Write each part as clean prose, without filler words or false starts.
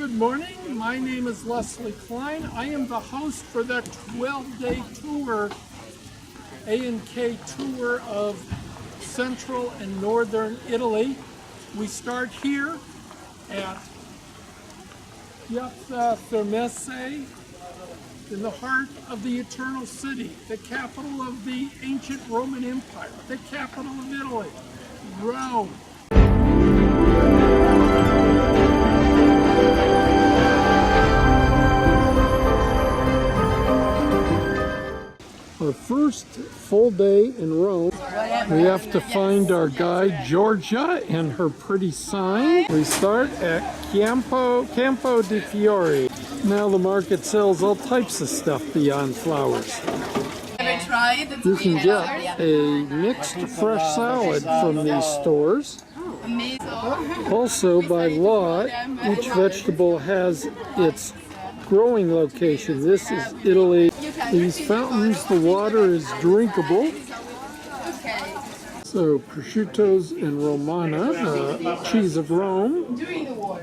Good morning. My name is Leslie Klein. I am the host for the 12-day tour, A&K tour of central and northern Italy. We start here at Piazza Verona, in the heart of the Eternal City, the capital of the ancient Roman Empire, the capital of Italy, Rome. Our first full day in Rome, we have to find our guide Georgia and her pretty sign. We start at Campo di Fiore. Now the market sells all types of stuff beyond flowers. You can get a mixed fresh salad from these stores. Also, by law, each vegetable has its growing location. This is Italy. These fountains, the water is drinkable. So prosciuttos and Romana, the cheese of Rome,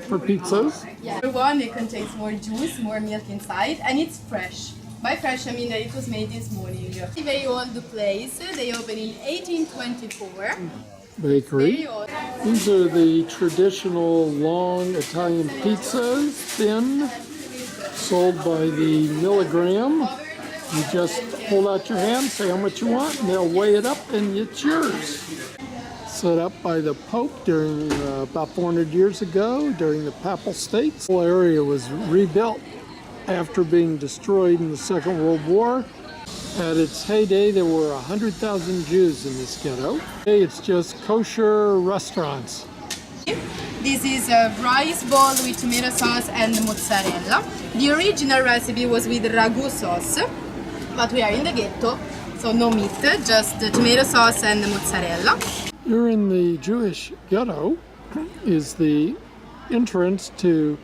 for pizzas. One, it contains more juice, more milk inside, and it's fresh. By fresh, I mean that it was made this morning. It's a very old place. They opened in 1824. Bakery. These are the traditional long Italian pizzas, thin, sold by the milligram. You just hold out your hand, say how much you want, and they'll weigh it up, and it's yours. Set up by the Pope during about 400 years ago, during the Papal States. The whole area was rebuilt after being destroyed in the Second World War. At its heyday, there were 100,000 Jews in this ghetto. Today, it's just kosher restaurants. This is a rice bowl with tomato sauce and mozzarella. The original recipe was with ragu sauce, but we are in the ghetto, so no meat, just the tomato sauce and the mozzarella. Here in the Jewish ghetto is the entrance to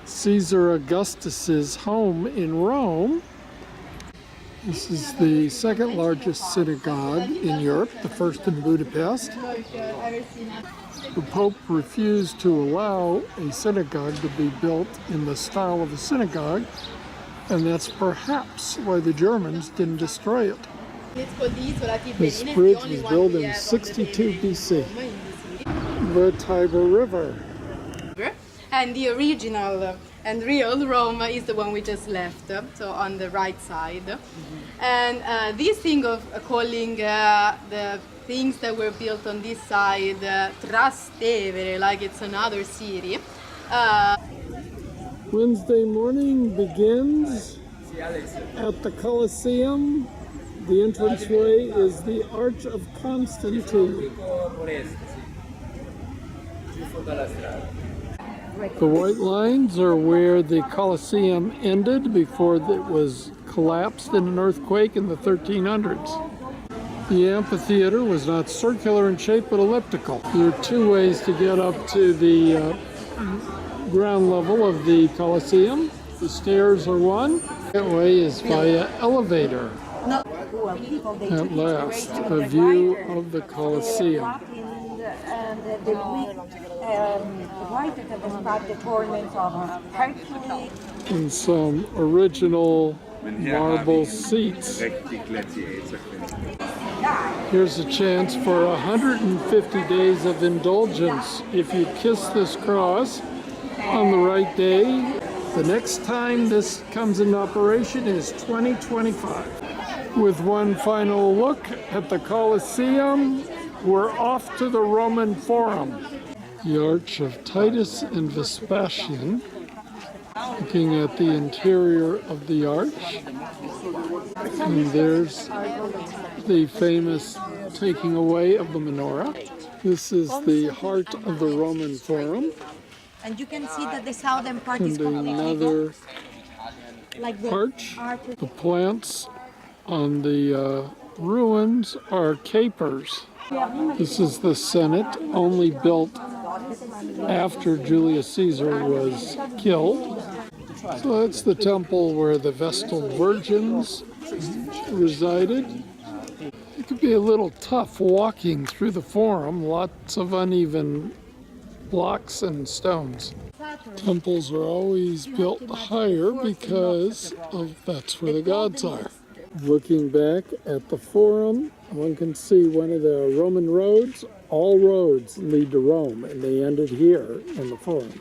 Caesar Augustus's home in Rome. This is the second largest synagogue in Europe, the first in Budapest. The Pope refused to allow a synagogue to be built in the style of a synagogue, and that's perhaps why the Germans didn't destroy it. This bridge was built in 62 BC. The Tiber River. And the original and real Rome is the one we just left, so on the right side. And this thing of calling the things that were built on this side Trastevere, like it's another city. Wednesday morning begins at the Colosseum. The entranceway is the Arch of Constantine. The white lines are where the Colosseum ended before it was collapsed in an earthquake in the 1300s. The amphitheater was not circular in shape but elliptical. There are two ways to get up to the ground level of the Colosseum. The stairs are one. That way is via elevator. At last, a view of the Colosseum. And some original marble seats. Here's a chance for 150 days of indulgence. If you kiss this cross on the right day, the next time this comes into operation is 2025. With one final look at the Colosseum, we're off to the Roman Forum. The Arch of Titus and Vespasian, looking at the interior of the arch. And there's the famous taking away of the menorah. This is the heart of the Roman Forum. And you can see that the southern part is and another arch. The plants on the ruins are capers. This is the Senate, only built after Julius Caesar was killed. So that's the temple where the Vestal Virgins resided. It could be a little tough walking through the Forum, lots of uneven blocks and stones. Temples are always built higher because that's where the gods are. Looking back at the Forum, one can see one of the Roman roads. All roads lead to Rome, and they ended here in the Forum.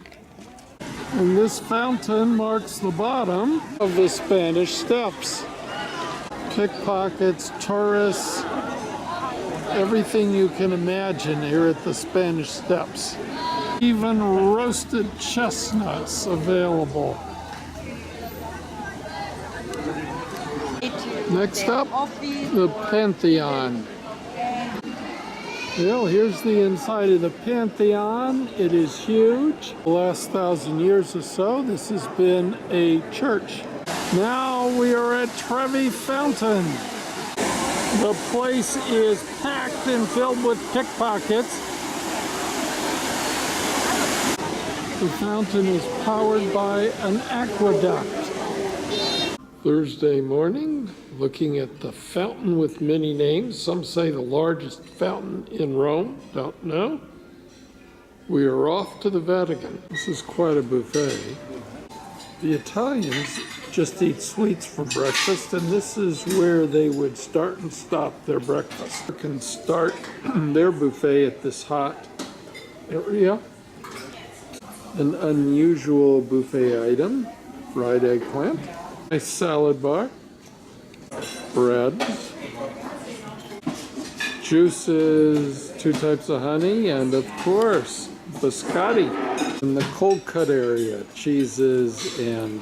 And this fountain marks the bottom of the Spanish Steps. Pickpockets, tourists, everything you can imagine here at the Spanish Steps. Even roasted chestnuts available. Next up, the Pantheon. Well, here's the inside of the Pantheon. It is huge. The last 1,000 years or so, this has been a church. Now we are at Trevi Fountain. The place is packed and filled with pickpockets. The fountain is powered by an aqueduct. Thursday morning, looking at the fountain with many names. Some say the largest fountain in Rome. Don't know. We are off to the Vatican. This is quite a buffet. The Italians just eat sweets for breakfast, and this is where they would start and stop their breakfast. They can start their buffet at this hot area. An unusual buffet item, fried eggplant, a salad bar, bread, juices, 2 types of honey, and of course, biscotti. In the cold cut area, cheeses and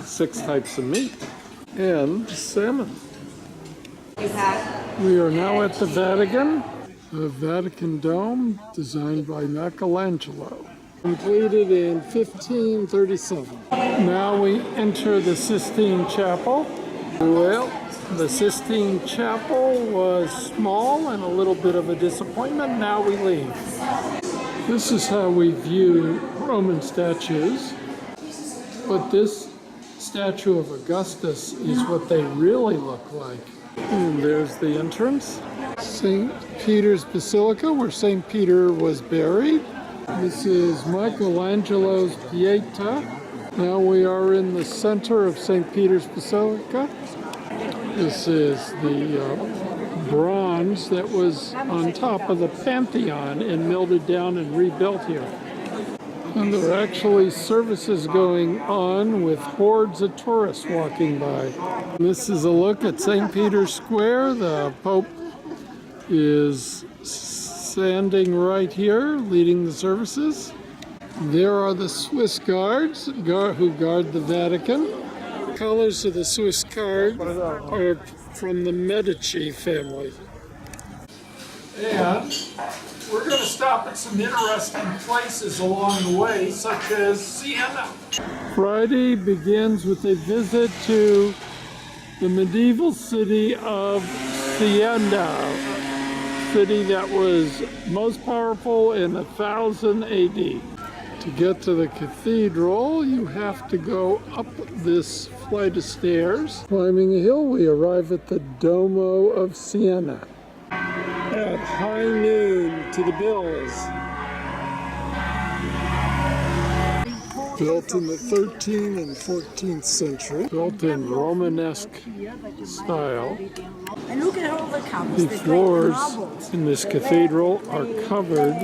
6 types of meat, and salmon. We are now at the Vatican. The Vatican Dome, designed by Michelangelo. Completed in 1537. Now we enter the Sistine Chapel. Well, the Sistine Chapel was small and a little bit of a disappointment. Now we leave. This is how we view Roman statues. But this statue of Augustus is what they really look like. And there's the entrance. St. Peter's Basilica, where St. Peter was buried. This is Michelangelo's Pieta. Now we are in the center of St. Peter's Basilica. This is the bronze that was on top of the Pantheon and melted down and rebuilt here. And there are actually services going on with hordes of tourists walking by. This is a look at St. Peter's Square. The Pope is standing right here, leading the services. There are the Swiss guards who guard the Vatican. The colors of the Swiss guard are from the Medici family. And we're going to stop at some interesting places along the way, such as Siena. Friday begins with a visit to the medieval city of Siena. City that was most powerful in 1000 AD. To get to the cathedral, you have to go up this flight of stairs. Climbing a hill, we arrive at the Duomo of Siena. At high noon to the bells. Built in the 13th and 14th century, built in Romanesque style. And look at all the colors. The floors in this cathedral are covered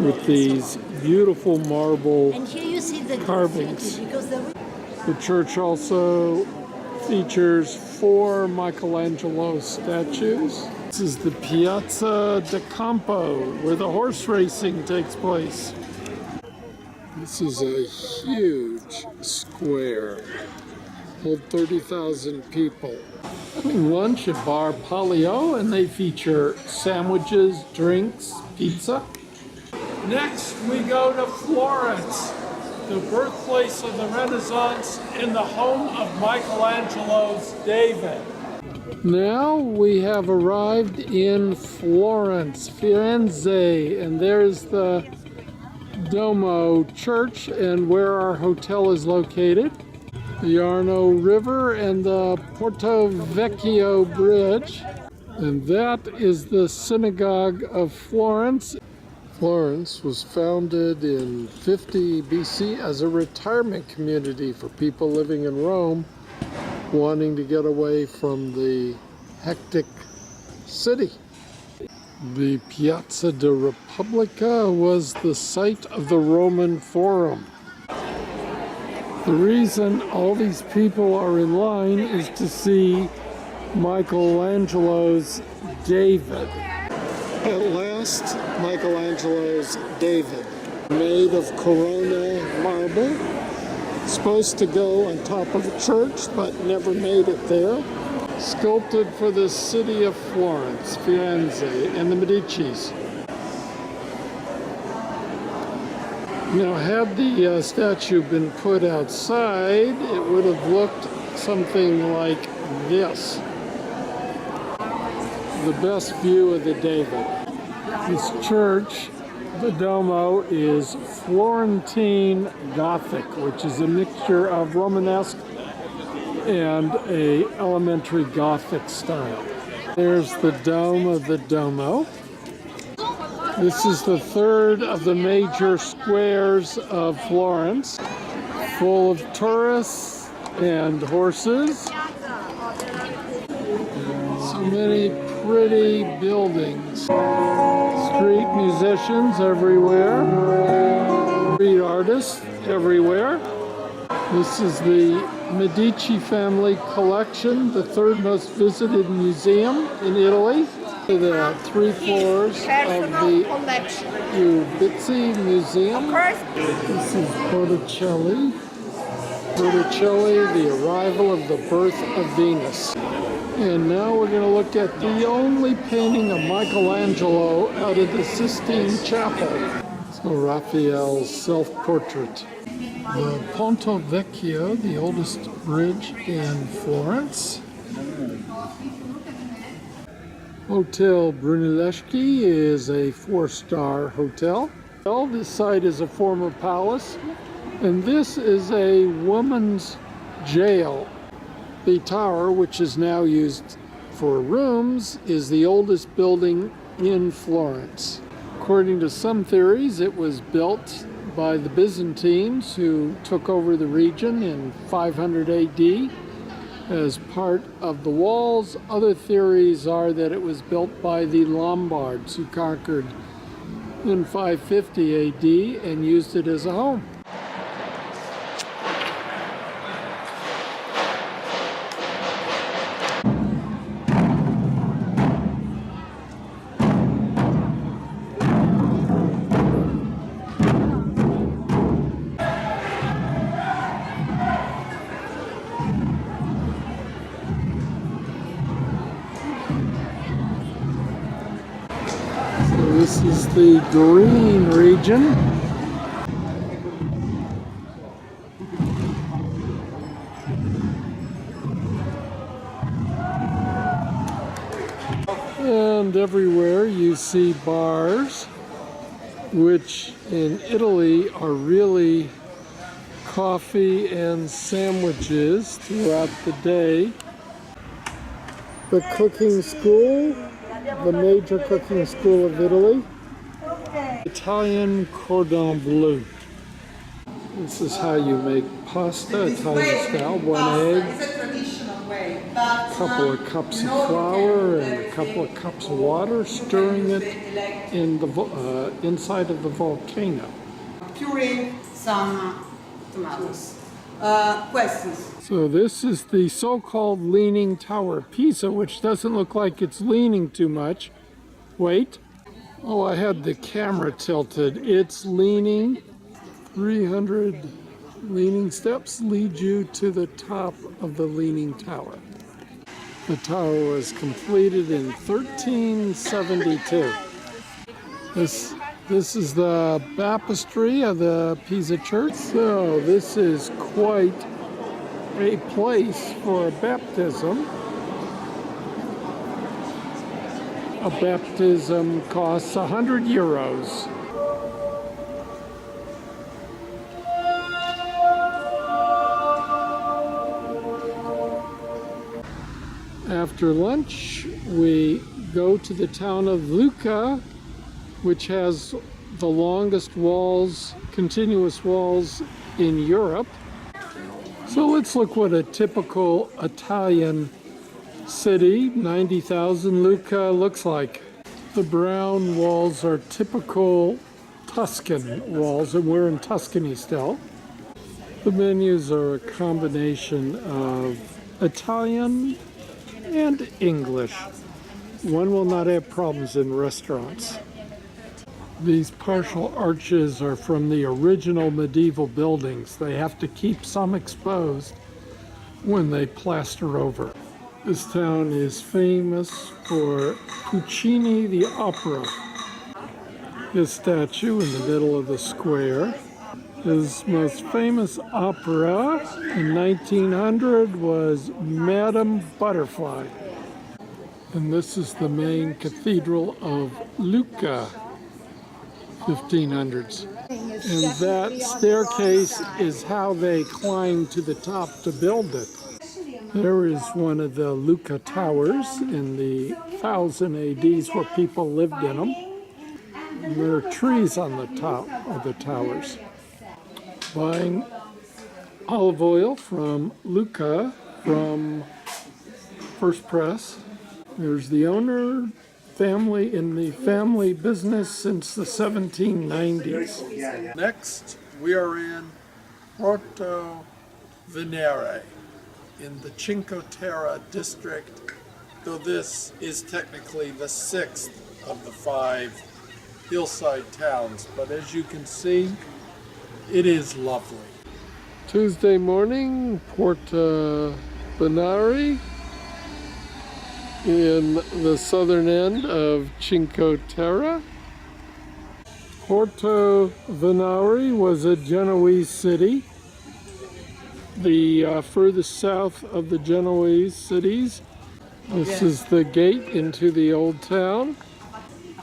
with these beautiful marble And here you see the carvings. because The church also features 4 Michelangelo statues. This is the Piazza de Campo, where the horse racing takes place. This is a huge square, hold 30,000 people. Having lunch at Bar Palio, and they feature sandwiches, drinks, pizza. Next, we go to Florence, the birthplace of the Renaissance and the home of Michelangelo's David. Now we have arrived in Florence, Firenze, and there's the Duomo Church and where our hotel is located. The Arno River and the Portovecchio Bridge. And that is the Synagogue of Florence. Florence was founded in 50 BC as a retirement community for people living in Rome wanting to get away from the hectic city. The Piazza de Repubblica was the site of the Roman Forum. The reason all these people are in line is to see Michelangelo's David. At last, Michelangelo's David, made of Corona marble, supposed to go on top of a church, but never made it there. Sculpted for the city of Florence, Firenze, and the Medicis. Now, had the statue been put outside, it would have looked something like this. The best view of the David. This church, the Duomo, is Florentine Gothic, which is a mixture of Romanesque and a elementary Gothic style. There's the dome of the Duomo. This is the third of the major squares of Florence, full of tourists and horses. So many pretty buildings. Street musicians everywhere. Street artists everywhere. This is the Medici family collection, the third most visited museum in Italy. The 3 floors of the Uffizi Museum. This is Botticelli. Botticelli, the arrival of the birth of Venus. And now we're going to look at the only painting of Michelangelo out of the Sistine Chapel. So Raphael's self-portrait. The Ponte Vecchio, the oldest bridge in Florence. Hotel Brunelleschi is a 4-star hotel. This site is a former palace, and this is a woman's jail. The tower, which is now used for rooms, is the oldest building in Florence. According to some theories, it was built by the Byzantines who took over the region in 500 AD as part of the walls. Other theories are that it was built by the Lombards who conquered in 550 AD and used it as a home. This is the green region. And everywhere you see bars, which in Italy are really coffee and sandwiches throughout the day. The cooking school, the major cooking school of Italy. Italian cordon bleu. This is how you make pasta, Italian style. 1 egg, a couple of cups of flour, and a couple of cups of water, stirring it in the inside of the volcano. Puree some tomatoes. Questions? So this is the so-called Leaning Tower of Pisa, which doesn't look like it's leaning too much. Wait. Oh, I had the camera tilted. It's leaning. 300 leaning steps lead you to the top of the Leaning Tower. The tower was completed in 1372. This is the baptistry of the Pisa Church. So this is quite a place for a baptism. A baptism costs 100 euros. After lunch, we go to the town of Lucca, which has the longest walls, continuous walls in Europe. So let's look what a typical Italian city, 90,000 Lucca, looks like. The brown walls are typical Tuscan walls, and we're in Tuscany still. The menus are a combination of Italian and English. One will not have problems in restaurants. These partial arches are from the original medieval buildings. They have to keep some exposed when they plaster over. This town is famous for Puccini the opera. His statue in the middle of the square. His most famous opera in 1900 was Madame Butterfly. And this is the main cathedral of Lucca, 1500s. And that staircase is how they climbed to the top to build it. There is one of the Lucca towers in the 1000 ADs where people lived in them. And there are trees on the top of the towers. Buying olive oil from Lucca from First Press. There's the owner, family in the family business since the 1790s. Next, we are in Portovenere in the Cinque Terra district, though this is technically the 6th of the 5 hillside towns. But as you can see, it is lovely. Tuesday morning, Portovenere in the southern end of Cinque Terra. Portovenere was a Genoese city, the furthest south of the Genoese cities. This is the gate into the old town,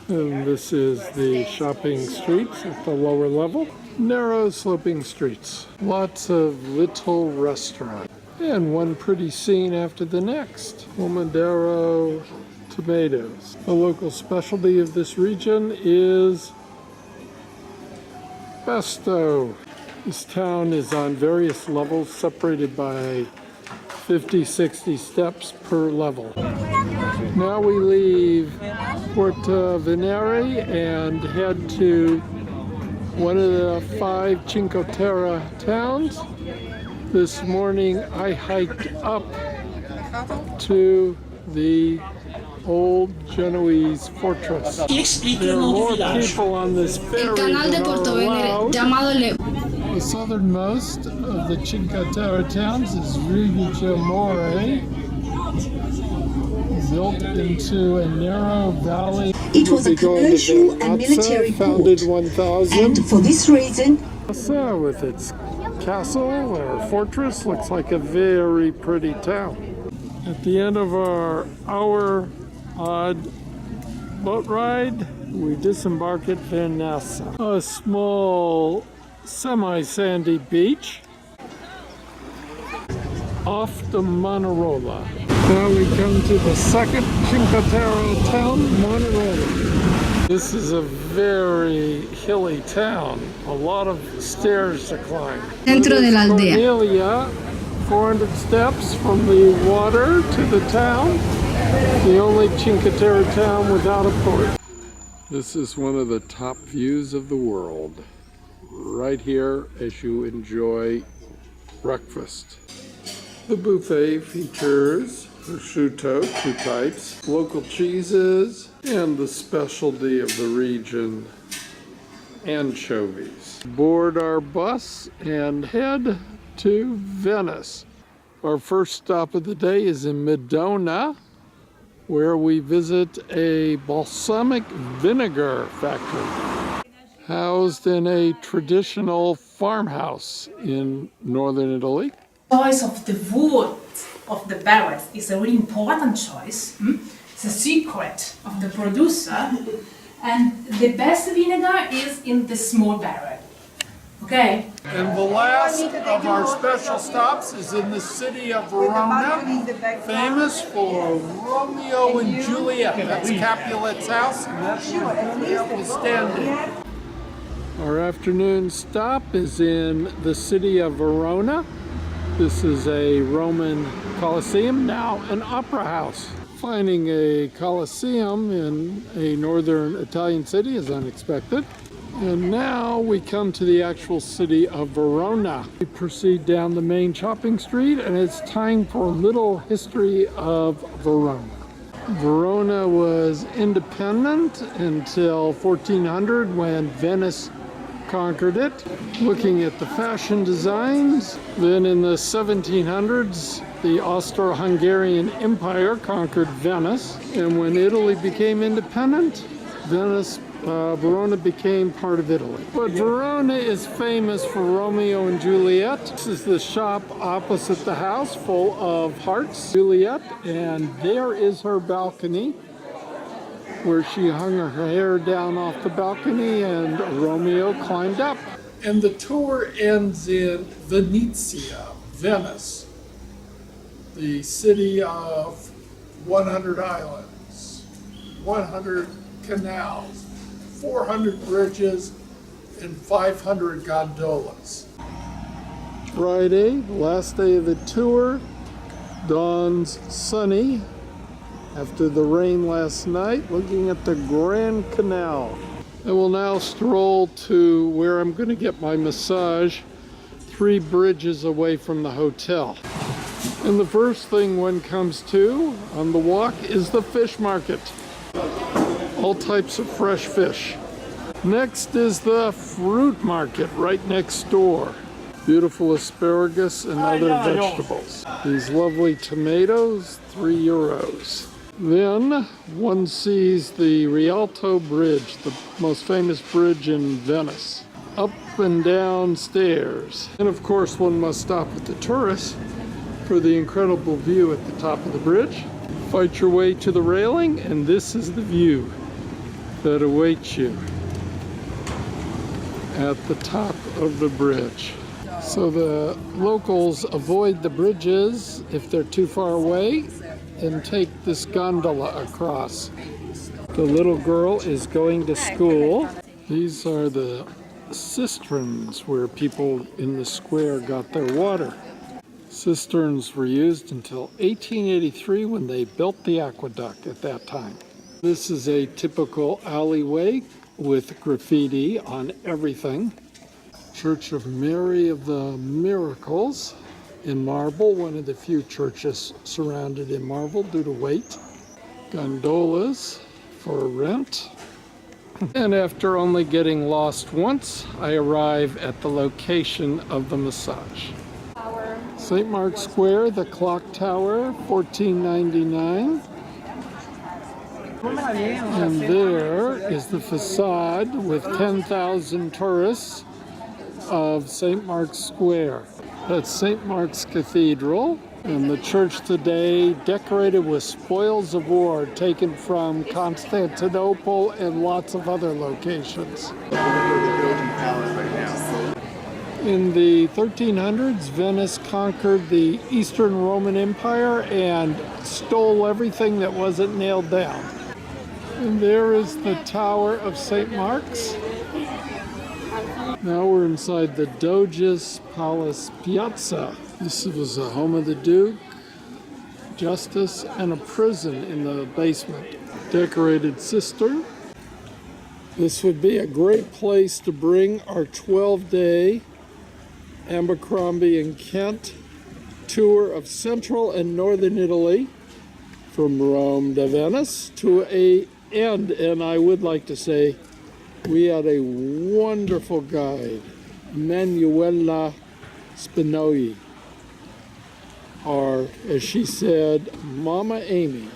and this is the shopping streets at the lower level. Narrow sloping streets, lots of little restaurants, and one pretty scene after the next. Pomodoro tomatoes. The local specialty of this region is pesto. This town is on various levels, separated by 50-60 steps per level. Now we leave Portovenere and head to one of the 5 Cinque Terra towns. This morning I hiked up to the old Genoese fortress. There are more people on this ferry than are allowed. The southernmost of the Cinque Terra towns is Riviera, built into a narrow valley. It was a commercial and military founded port, 1000. and for this reason, Pisa, with its castle or fortress, looks like a very pretty town. At the end of our hour-odd boat ride, we disembark at Venice, a small semi-sandy beach off the MANAROLA. Now we come to the second Cinque Terra town, MANAROLA. This is a very hilly town, a lot of stairs to climb. Centro de la aldea. Cornelia, 400 steps from the water to the town, the only Cinque Terra town without a port. This is one of the top views of the world, right here as you enjoy breakfast. The buffet features prosciutto, 2 types, local cheeses, and the specialty of the region, anchovies. Board our bus and head to Venice. Our first stop of the day is in Modena, where we visit a balsamic vinegar factory, housed in a traditional farmhouse in northern Italy. Choice of the wood of the barrels is a really important choice. It's a secret of the producer, and the best vinegar is in the small barrel. Okay? And the last of our special stops is in the city of Verona, famous for Romeo and Juliet. That's Capulet's house, and that's where Juliet was standing. Our afternoon stop is in the city of Verona. This is a Roman Colosseum, now an opera house. Finding a Colosseum in a northern Italian city is unexpected. And now we come to the actual city of Verona. We proceed down the main shopping street, and it's time for a little history of Verona. Verona was independent until 1400 when Venice conquered it. Looking at the fashion designs, then in the 1700s, the Austro-Hungarian Empire conquered Venice, and when Italy became independent, Verona became part of Italy. But Verona is famous for Romeo and Juliet. This is the shop opposite the house, full of hearts, Juliet, and there is her balcony, where she hung her hair down off the balcony and Romeo climbed up. And the tour ends in Venezia, Venice, the city of 100 islands, 100 canals, 400 bridges, and 500 gondolas. Friday, last day of the tour, dawns sunny after the rain last night, looking at the Grand Canal. I will now stroll to where I'm going to get my massage, 3 bridges away from the hotel. And the first thing one comes to on the walk is the fish market. All types of fresh fish. Next is the fruit market right next door. Beautiful asparagus and other vegetables. These lovely tomatoes, €3. Then one sees the Rialto Bridge, the most famous bridge in Venice. Up and down stairs. And of course one must stop at the tourists for the incredible view at the top of the bridge. Fight your way to the railing, and this is the view that awaits you at the top of the bridge. So the locals avoid the bridges if they're too far away and take this gondola across. The little girl is going to school. These are the cisterns where people in the square got their water. Cisterns were used until 1883 when they built the aqueduct at that time. This is a typical alleyway with graffiti on everything. Church of Mary of the Miracles in marble, one of the few churches surrounded in marble due to weight. Gondolas for rent. And after only getting lost once, I arrive at the location of the massage. St. Mark's Square, the clock tower, $14.99. And there is the facade with 10,000 tourists of St. Mark's Square. That's St. Mark's Cathedral, and the church today decorated with spoils of war taken from Constantinople and lots of other locations. In the 1300s, Venice conquered the Eastern Roman Empire and stole everything that wasn't nailed down. And there is the Tower of St. Mark's. Now we're inside the Doge's Palace Piazza. This was the home of the Duke, justice, and a prison in the basement. Decorated cistern. This would be a great place to bring our 12-day Abercrombie and Kent tour of central and northern Italy from Rome to Venice to an end. And I would like to say we had a wonderful guide, Emanuela Spadoni, or as she said, Mama Amy.